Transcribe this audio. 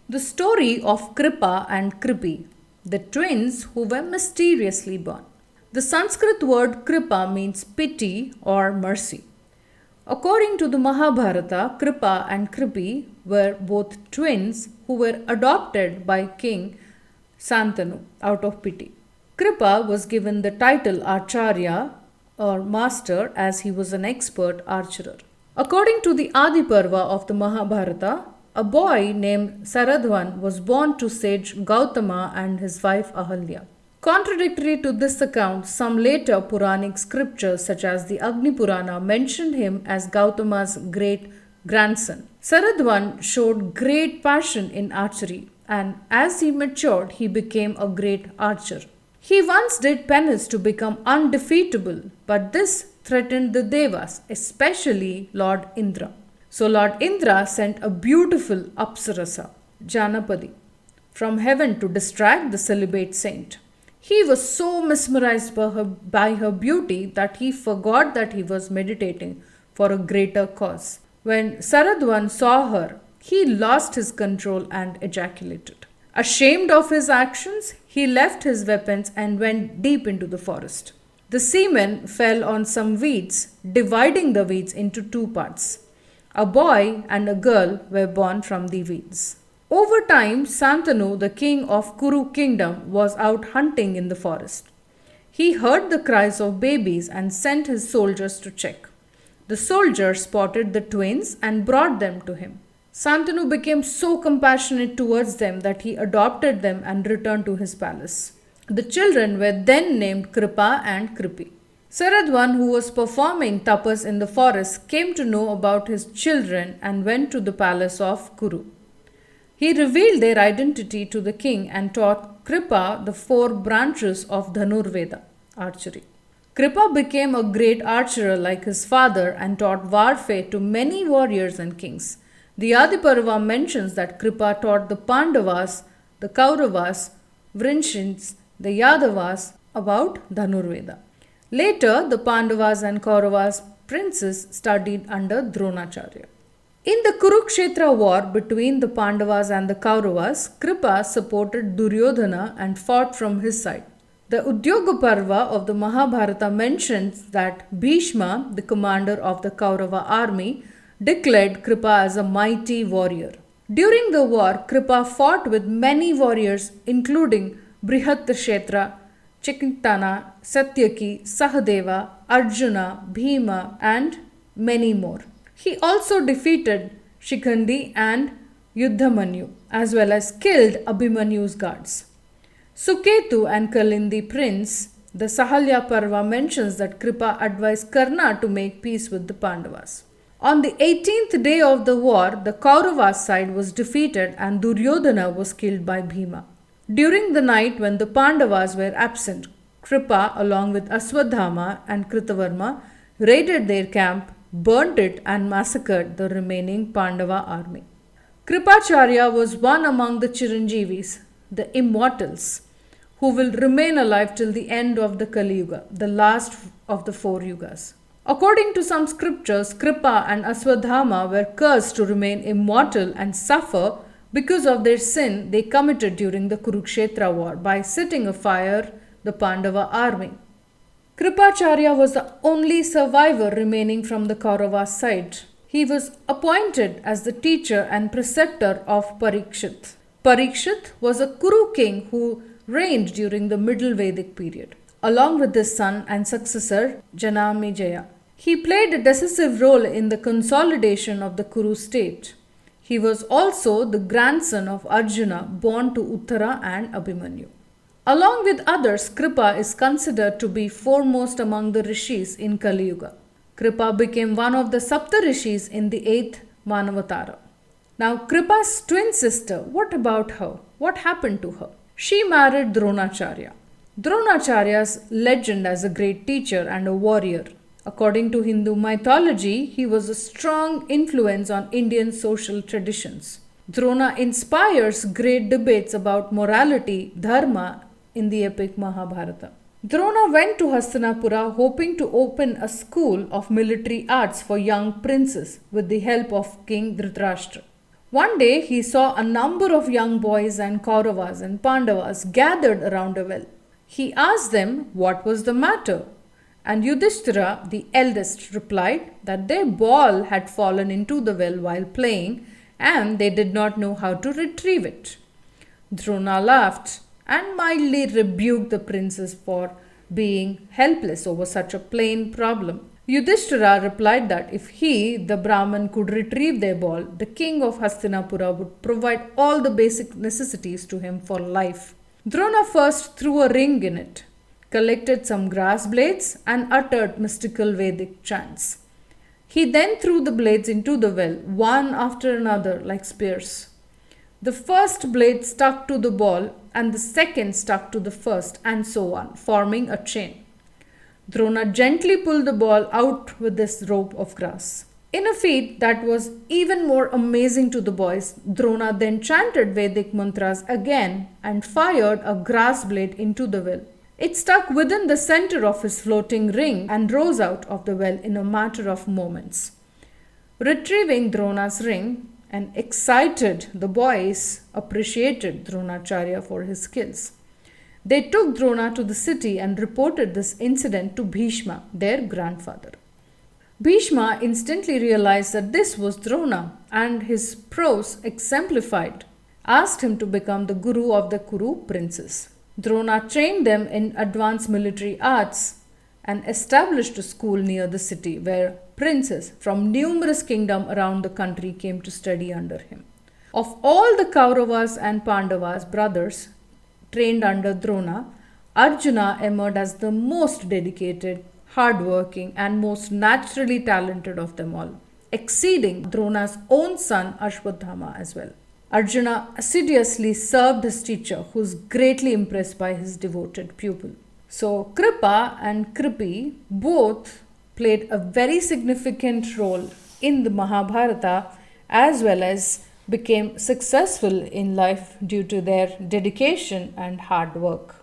The story of Kripa and Kripi, the twins who were mysteriously born. The Sanskrit word Kripa means pity or mercy. According to the Mahabharata, Kripa and Kripi were both twins who were adopted by King Santanu out of pity. Kripa was given the title Acharya or master as he was an expert archer. According to the Adi Parva of the Mahabharata, a boy named Saradvan was born to sage Gautama and his wife Ahalya. Contradictory to this account, some later Puranic scriptures such as the Agni Purana mentioned him as Gautama's great grandson. Saradvan showed great passion in archery, and as he matured, he became a great archer. He once did penance to become undefeatable, but this threatened the Devas, especially Lord Indra. So Lord Indra sent a beautiful Apsarasa, Janapadi, from heaven to distract the celibate saint. He was so mesmerized by her beauty that he forgot that he was meditating for a greater cause. When Saradvan saw her, he lost his control and ejaculated. Ashamed of his actions, he left his weapons and went deep into the forest. The seamen fell on some weeds, dividing the weeds into two parts. A boy and a girl were born from the weeds. Over time, Santanu, the king of Kuru kingdom, was out hunting in the forest. He heard the cries of babies and sent his soldiers to check. The soldiers spotted the twins and brought them to him. Santanu became so compassionate towards them that he adopted them and returned to his palace. The children were then named Kripa and Kripi. Saradvan, who was performing tapas in the forest, came to know about his children and went to the palace of Kuru. He revealed their identity to the king and taught Kripa the 4 branches of Dhanurveda, archery. Kripa became a great archer like his father and taught warfare to many warriors and kings. The Adiparva mentions that Kripa taught the Pandavas, the Kauravas, Vrinshins, the Yadavas about Dhanurveda. Later, the Pandavas and Kauravas princes studied under Dronacharya. In the Kurukshetra war between the Pandavas and the Kauravas, Kripa supported Duryodhana and fought from his side. The Udyoga Parva of the Mahabharata mentions that Bhishma, the commander of the Kaurava army, declared Kripa as a mighty warrior. During the war, Kripa fought with many warriors including Brihatshetra, Chikintana, Satyaki, Sahadeva, Arjuna, Bhima and many more. He also defeated Shikhandi and Yuddhamanyu as well as killed Abhimanyu's guards. Suketu and Kalindi prince, the Sahalya Parva mentions that Kripa advised Karna to make peace with the Pandavas. On the 18th day of the war, the Kauravas side was defeated and Duryodhana was killed by Bhima. During the night when the Pandavas were absent, Kripa along with Aswadhama and Kritavarma raided their camp, burnt it and massacred the remaining Pandava army. Kripacharya was one among the Chiranjeevis, the immortals, who will remain alive till the end of the Kali Yuga, the last of the 4 yugas. According to some scriptures, Kripa and Aswadhama were cursed to remain immortal and suffer because of their sin they committed during the Kurukshetra war by setting afire the Pandava army. Kripacharya was the only survivor remaining from the Kaurava side. He was appointed as the teacher and preceptor of Parikshit. Parikshit was a Kuru king who reigned during the Middle Vedic period, along with his son and successor Janamejaya. He played a decisive role in the consolidation of the Kuru state. He was also the grandson of Arjuna, born to Uttara and Abhimanyu. Along with others, Kripa is considered to be foremost among the rishis in Kali Yuga. Kripa became one of the Sapta rishis in the 8th Manavatara. Now, Kripa's twin sister, what about her? What happened to her? She married Dronacharya. Dronacharya's legend as a great teacher and a warrior. According to Hindu mythology, he was a strong influence on Indian social traditions. Drona inspires great debates about morality, dharma, in the epic Mahabharata. Drona went to Hastinapura hoping to open a school of military arts for young princes with the help of King Dhritarashtra. One day he saw a number of young boys and Kauravas and Pandavas gathered around a well. He asked them what was the matter, and Yudhishthira, the eldest, replied that their ball had fallen into the well while playing and they did not know how to retrieve it. Drona laughed and mildly rebuked the princes for being helpless over such a plain problem. Yudhishthira replied that if he, the Brahman, could retrieve their ball, the king of Hastinapura would provide all the basic necessities to him for life. Drona first threw a ring in it, collected some grass blades, and uttered mystical Vedic chants. He then threw the blades into the well, one after another, like spears. The first blade stuck to the ball, and the second stuck to the first, and so on, forming a chain. Drona gently pulled the ball out with this rope of grass. In a feat that was even more amazing to the boys, Drona then chanted Vedic mantras again and fired a grass blade into the well. It stuck within the center of his floating ring and rose out of the well in a matter of moments. Retrieving Drona's ring, and excited, the boys appreciated Dronacharya for his skills. They took Drona to the city and reported this incident to Bhishma, their grandfather. Bhishma instantly realized that this was Drona, and his prose exemplified, asked him to become the guru of the Kuru princes. Drona trained them in advanced military arts and established a school near the city where princes from numerous kingdoms around the country came to study under him. Of all the Kauravas and Pandavas brothers trained under Drona, Arjuna emerged as the most dedicated, hardworking, and most naturally talented of them all, exceeding Drona's own son Ashwadhama as well. Arjuna assiduously served his teacher, who was greatly impressed by his devoted pupil. So, Kripa and Kripi both played a very significant role in the Mahabharata, as well as became successful in life due to their dedication and hard work.